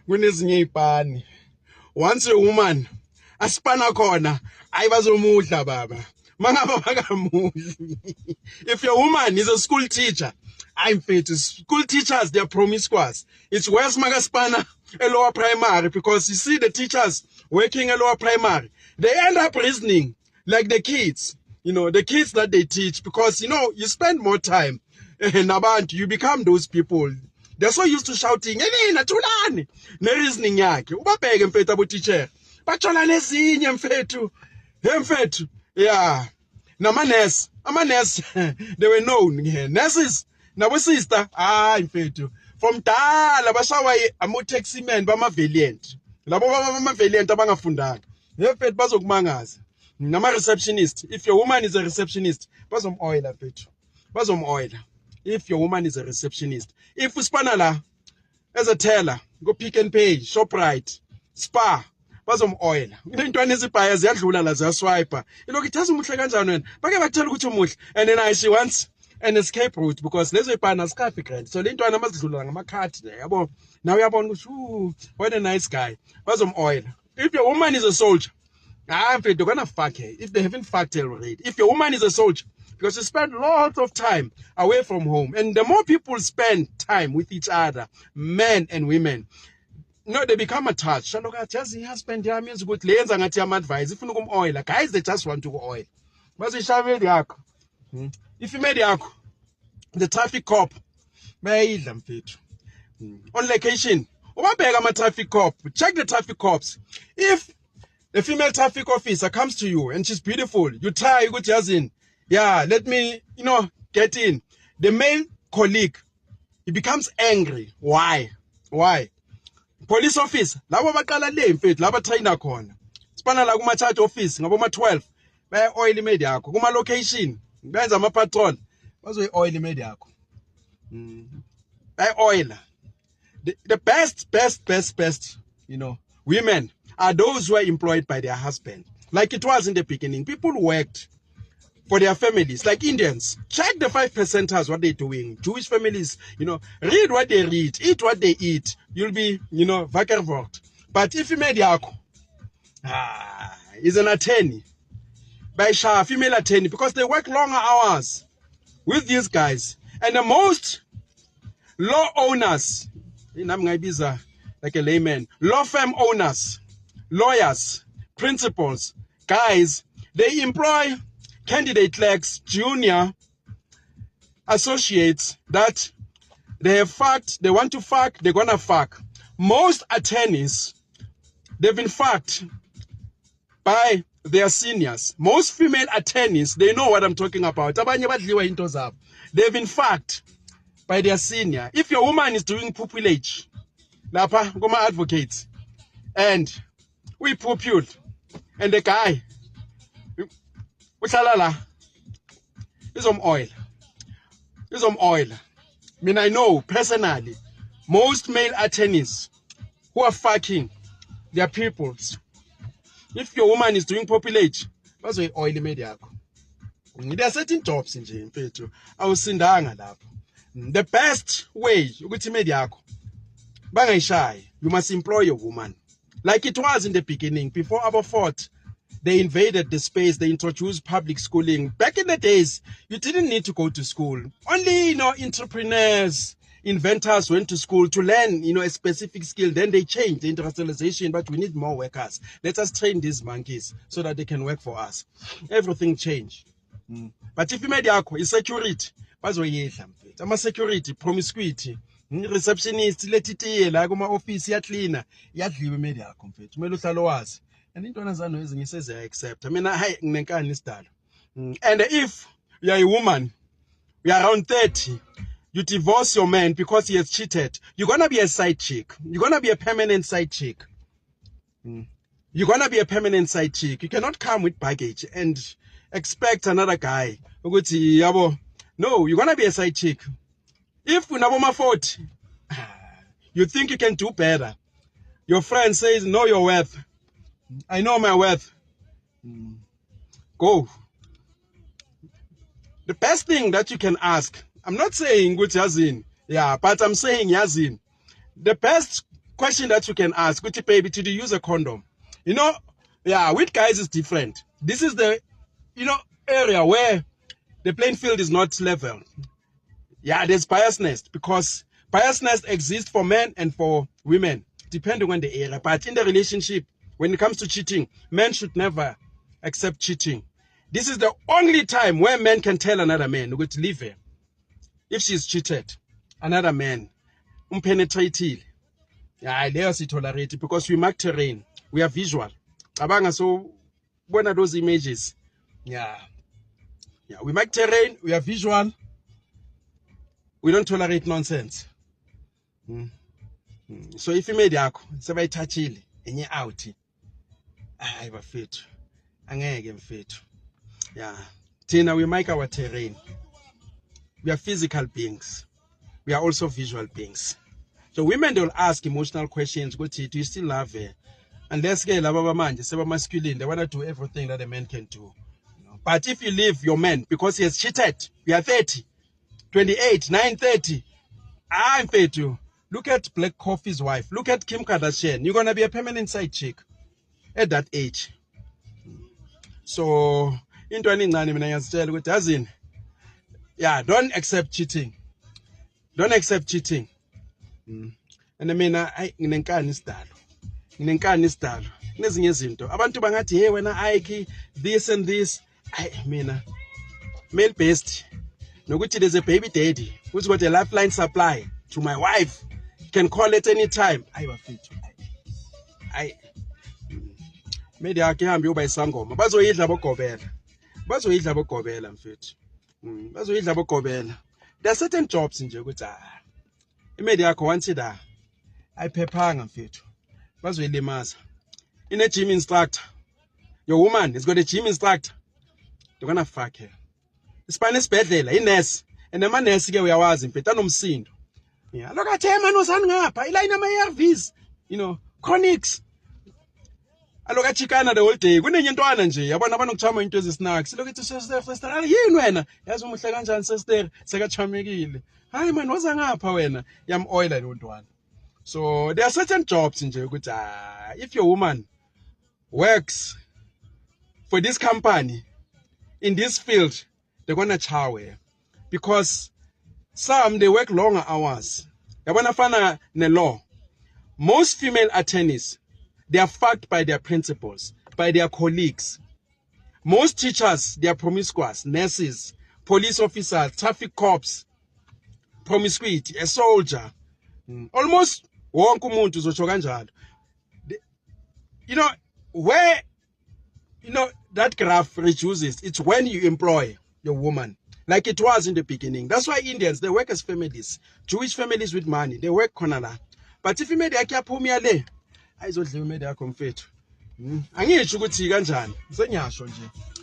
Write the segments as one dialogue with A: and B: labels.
A: kunezinye ipani. Once a woman aspana khona ayibazomudla baba mangaba bakamudli. If your woman is a school teacher, I'm fit. School teachers, they are promiscuous. It's worse magaspana a lower primary, because you see the teachers working a lower primary, they end up reasoning like the kids, the kids that they teach, because you spend more time and about you become those people. They're so used to shouting, ne reasoning yakhe. Ubabheke mfethu abo teacher. Batshola nezinye mfethu. Hey mfethu. Yeah. Ama-nurse, they were known. Nurses, nabo sister, mfethu. From dala bashawa ama-taxi men bama-valiant. Labo bama-valiant abangafundanga. Hey mfethu bazokumangaza. Nama-receptionist. If your woman is a receptionist, bazom-oiler mfethu. Bazom-oiler. If your woman is a receptionist. If uspana la, as a teller, go Pick n Pay, ShopRite, Spar, bazom-oil. Intwana ezibhaya ziyadlula la ziyaswiper. Ilokhu ithatha umuhle kanjani wena? Bake bakutshela ukuthi umuhle. And then she wants an escape route, because lezo ipana azikhafi grand. So le ntwana mazidlula ngamakhadi yabo. Now uyabona ukuthi what a nice guy. Bazom-oil. If your woman is a soldier, they're gonna fuck her. If they haven't fucked her already. If your woman is a soldier, because you spend lots of time away from home. And the more people spend time with each other, men and women, they become attached. Just the husband here means good lanes and advice. If you know oil, guys, they just want to go oil. But if you made the traffic cop, on location, traffic cop, check the traffic cops. If the female traffic officer comes to you and she's beautiful, you try, you go to yeah, let me, get in. The male colleague, he becomes angry. Why? Police office, labo baqala le mfethu, laba trainer khona. Sipana la kuma charge office, ngabo ma 12. Ba oil imedi yakho. Kuma location, benza ama patrol. Bazo oil imedi yakho. Ba oil. The best, women are those who are employed by their husband. Like it was in the beginning. People worked for their families, like Indians. Check the 5%ers, what they're doing. Jewish families, read what they read, eat what they eat. You'll be, wakker. But if you made yako, is an attorney. By female attorney, because they work longer hours with these guys. And the most law owners, like a layman, law firm owners, lawyers, principals, guys, they employ candidate clerks, junior associates that they have fucked, they want to fuck, they're gonna fuck. Most attorneys, they've been fucked by their seniors. Most female attorneys, they know what I'm talking about. They've been fucked by their senior. If your woman is doing pupillage, lapa, goma advocates, and we pupilled, and the guy, is oil. I mean, I know personally most male attorneys who are fucking their peoples. If your woman is doing population, that's why oil media. There are certain jobs in Jane. I was in the best way you go to media. Bang shy, you must employ your woman. Like it was in the beginning, before our fought. They invaded the space. They introduced public schooling. Back in the days, you didn't need to go to school. Only, entrepreneurs, inventors went to school to learn, a specific skill. Then they changed the industrialization, but we need more workers. Let us train these monkeys so that they can work for us. Everything changed. But if you made it's security. I'm a security, promiscuity. Receptionist, let it like my office, cleaner. Yadli made yakho. And into says I accept. I mean, and if you are a woman, you are around 30, you divorce your man because he has cheated, you're gonna be a side chick. You're gonna be a permanent side chick. You're gonna be a permanent side chick. You cannot come with baggage and expect another guy. No, you're gonna be a side chick. If you never afford, you think you can do better. Your friend says, know your worth. I know my worth. Go. The best thing that you can ask, I'm not saying good Yazin, but I'm saying Yazin. The best question that you can ask, which baby, did you use a condom? You know, yeah, with guys is different. This is the, area where the playing field is not level. Yeah, there's biasness because biasness exists for men and for women, depending on the area. But in the relationship, when it comes to cheating, men should never accept cheating. This is the only time where men can tell another man, to leave her. If she's cheated, another man, penetrated. Yeah, they also tolerate it because we mark terrain. We are visual. Abanga, so one of those images. Yeah, we mark terrain. We are visual. We don't tolerate nonsense. So if you made yakho, sebayi touchile, enye out. Hayi bafethu. Angeke mfethu. Yeah. Tina, we make our terrain. We are physical beings. We are also visual beings. So women, they'll ask emotional questions. Go to, do you still love her? And let's get masculine. They want to do everything that a man can do. But if you leave your man because he has cheated, you are 30, 28, 9, 30. I'm fethu. Look at Black Coffee's wife. Look at Kim Kardashian. You're going to be a permanent side chick at that age. So, into an doesn't. Yeah, don't accept cheating. Don't accept cheating. And I mean, nginenkani isidalo. Nezinye izinto. Abantu bangathi hey wena Ike this and this. Mina male based. Nokuthi there's a baby daddy who's got a lifeline supply to my wife. Can call at any time. Maybe I can be by Sangoma. Bazoyidla bogobela mfethu. Bazoyidla bogobela. There are certain jobs in ukuthi imedi yakho wansida ayiphephanga mfethu. Bazoyilimaza. In a gym instructor. Your woman has got a gym instructor. They're gonna fuck her. Isipane sibhedlela inurse and the nurse ke uyawazi mfethu anomsindo. Yeah, look at him, man, ngapha iline ama-ARVs, chronics. Aloka chikana the whole day. Kunenye ntwana nje, yabona abanokuchama into ezisnacks. Look at sister, yini wena? Yazi umuhle kanjani sister? Sekachamekile. Hayi man, waza ngapha wena? Yam oila lo ntwana. So there are certain jobs nje ukuthi if your woman works for this company in this field, they're gonna chow her because some they work longer hours. Yabona fana ne law. Most female attorneys, they are fucked by their principals, by their colleagues. Most teachers, they are promiscuous. Nurses, police officers, traffic cops, promiscuity, a soldier. Almost wonke umuntu uzotsho kanjalo. Where that graph reduces, it's when you employ your woman. Like it was in the beginning. That's why Indians, they work as families. Jewish families with money, they work konala. But if you made a kapumia le, I don't made a confet.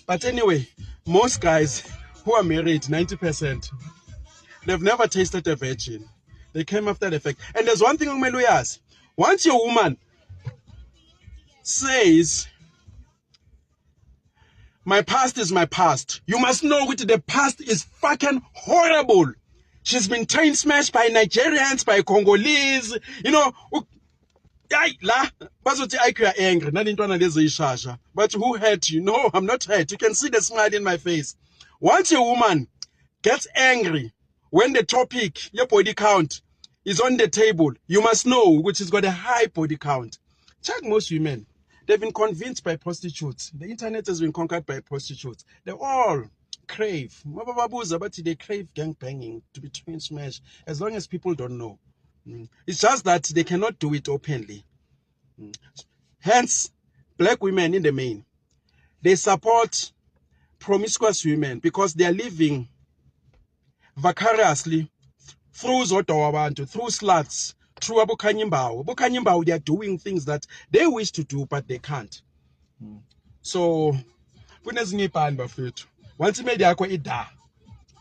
A: But anyway, most guys who are married, 90%, they've never tasted a virgin. They came after the fact. And there's one thing on my lawyers. Once your woman says, my past is my past, you must know that the past is fucking horrible. She's been train smashed by Nigerians, by Congolese, angry. But who hurt you? No, I'm not hurt. You can see the smile in my face. Once a woman gets angry, when the topic, your body count, is on the table, you must know which has got a high body count. Check most women. They've been convinced by prostitutes. The internet has been conquered by prostitutes. They all crave. They crave gangbanging, to be train smashed, as long as people don't know. It's just that they cannot do it openly. Hence, black women in the main, they support promiscuous women because they are living vicariously through Zotawabantu, through sluts, through Abukanyimbawo. Abukanyimbawo, they are doing things that they wish to do, but they can't. So, once you made ida,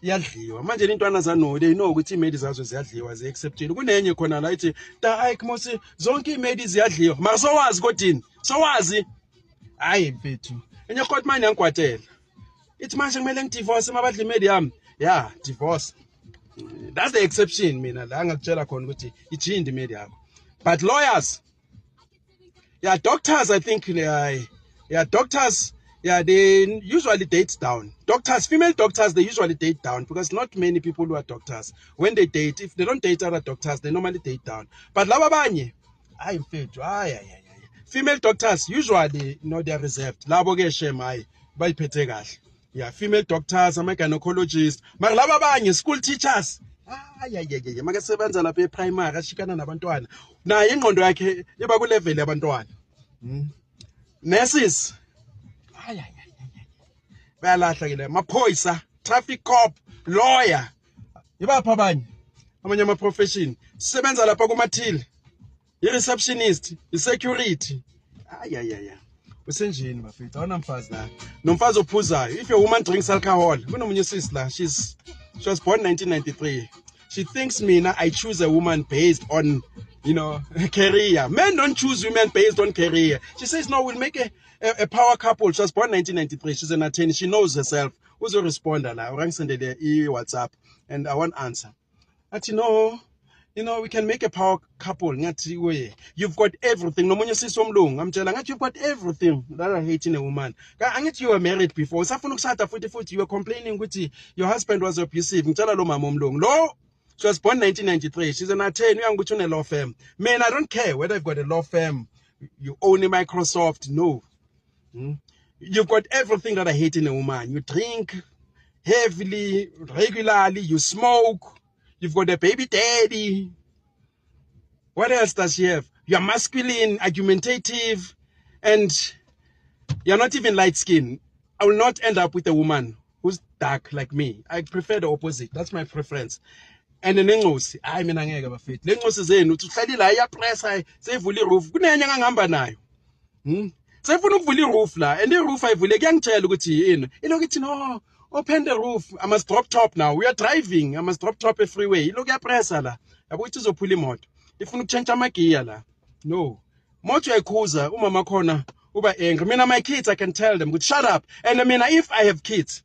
A: yadliwa manje intwana zano they know ukuthi imedi zazo ziyadliwa ziaccepted kunenye khona la ithi da Ike mosi zonke imedi ziyadliwa mara sowazi kodini sowazi hayi mfethu enye court manje yangikwatela ithi manje kumele ngidivorce mabadla imedi yami yeah divorce. That's the exception mina la ngakutshela khona ukuthi ijindi imedi yakho But lawyers, yeah, doctors, I think, yeah, doctors, yeah, they usually date down. Doctors, female doctors, they usually date down because not many people who are doctors, when they date, if they don't date other doctors, they normally date down. But lababanye, I'm fit. Female doctors, usually, they are reserved. Labo ke shame, bayiphethe kahle. Yeah, female doctors, ama-gynecologists, mara laba abanye school teachers. Makasebenza lapha e-primary ashikana nabantwana. Naye ingqondo yakhe iba ku-level yabantwana. Nurses. Bayalahla ke le. Maphoyisa, traffic cop, lawyer. Ibapha abanye. Amanye ama-profession. Sisebenza lapha kumathili. I-receptionist, i-security. Usenjini bafethu awunamfazi la nomfazi ophuzayo. If your woman drinks alcohol, kunomunye sis la, she was born 1993. She thinks mina I choose a woman based on career. Men don't choose women based on career. She says no, we'll make a power couple. She was born 1993. She's an attorney. She knows herself. Who's a responder la? Orang sendele WhatsApp and I want answer. But we can make a power couple. You've got everything. I'm telling you, you've got everything that I hate in a woman. You were married before. You were complaining with your husband was abusive. No, she was born 1993. She's an attorney. I'm going to a law firm. Man, I don't care whether you've got a law firm. You own a Microsoft. No. You've got everything that I hate in a woman. You drink heavily, regularly. You smoke. You've got a baby daddy. What else does she have? You're masculine, argumentative, and you're not even light-skinned. I will not end up with a woman who's dark like me. I prefer the opposite. That's my preference. And the nengosi, mina ngeke bafethu. Le nkosi zenu uthi la iyapressa sevula iroof. Kunenye ngangihamba nayo. Sefuna ukuvula iroof la, and iroof ayivule kuyangitshela ukuthi yini. Ilokuthi no. Open the roof. I must drop top now. We are driving. I must drop top a freeway. Look at pressure la. Yabo ithi uzophula imoto. Ifuna ukutshentsha amagiya la. No. Moto yakhuza umama khona uba angry. Mina my kids I can tell them, shut up. And I mean if I have kids,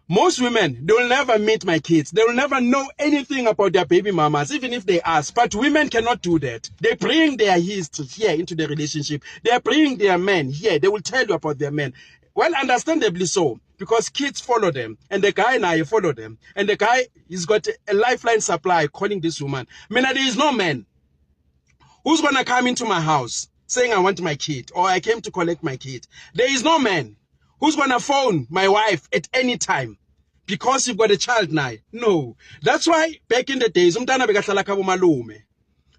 A: most women, they will never meet my kids. They will never know anything about their baby mamas, even if they ask. But women cannot do that. They bring their history here into the relationship. They bring their men here. They will tell you about their men. Well, understandably so, because kids follow them, and the guy now follow them, and the guy he's got a lifeline supply calling this woman. I mean, there is no man who's gonna come into my house saying I want my kid or I came to collect my kid. There is no man who's gonna phone my wife at any time because you've got a child now. No, that's why back in the days, umntana bekahlala khabo malume.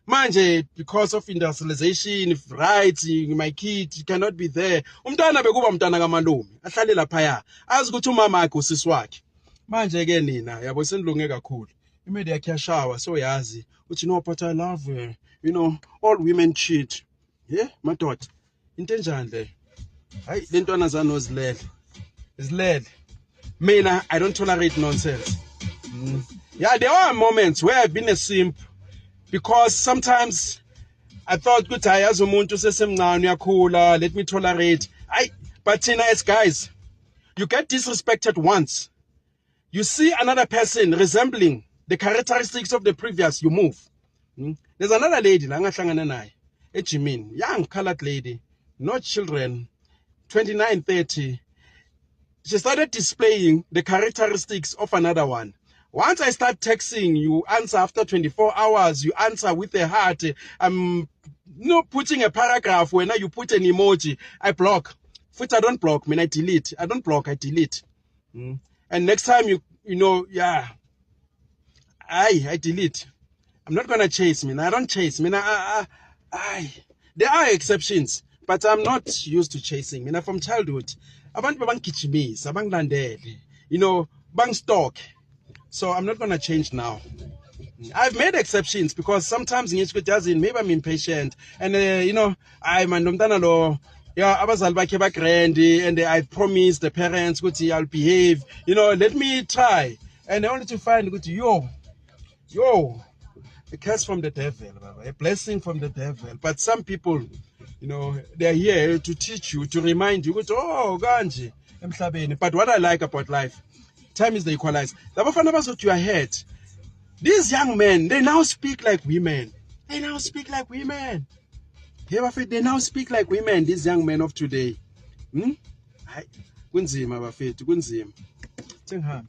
A: Manje, because of industrialization, rights, my kid cannot be there. Umntana bekuba mntana kamalume. Ahlale laphaya. Azi ukuthi umama akhe usisi wakhe. Manje ke nina, yabo senilunge kakhulu. Imedia yakhe yashawa so yazi. Uthi no, but I love her. All women cheat. Yeah, madoda. Into enjani le? Hayi, lentwana zano zilele. Zilele. Mina, I don't tolerate nonsense. Yeah, there are moments where I've been a simp. Because sometimes I thought, good, let me tolerate. But as guys, you get disrespected once. You see another person resembling the characteristics of the previous, you move. There's another lady, a Jimin, young colored lady, no children, 29, 30. She started displaying the characteristics of another one. Once I start texting, you answer after 24 hours, you answer with a heart. I'm putting a paragraph where now you put an emoji. I block. But I don't block, I delete. I don't block, I delete. And next time I delete. I'm not gonna chase, I don't chase. There are exceptions, but I'm not used to chasing. From childhood, abantu bang kichimisa, abang landele, bang stalk. So I'm not going to change now. I've made exceptions because sometimes maybe I'm impatient. And, I'm a and I promised the parents, I'll behave. Let me try. And only to find, a curse from the devil, a blessing from the devil. But some people, they're here to teach you, to remind you, Ganji, but what I like about life, time is the equalizer. These young men, they now speak like women. They now speak like women. They now speak like women, these young men of today. Kunzima bafethu, kunzima. Sengihamba.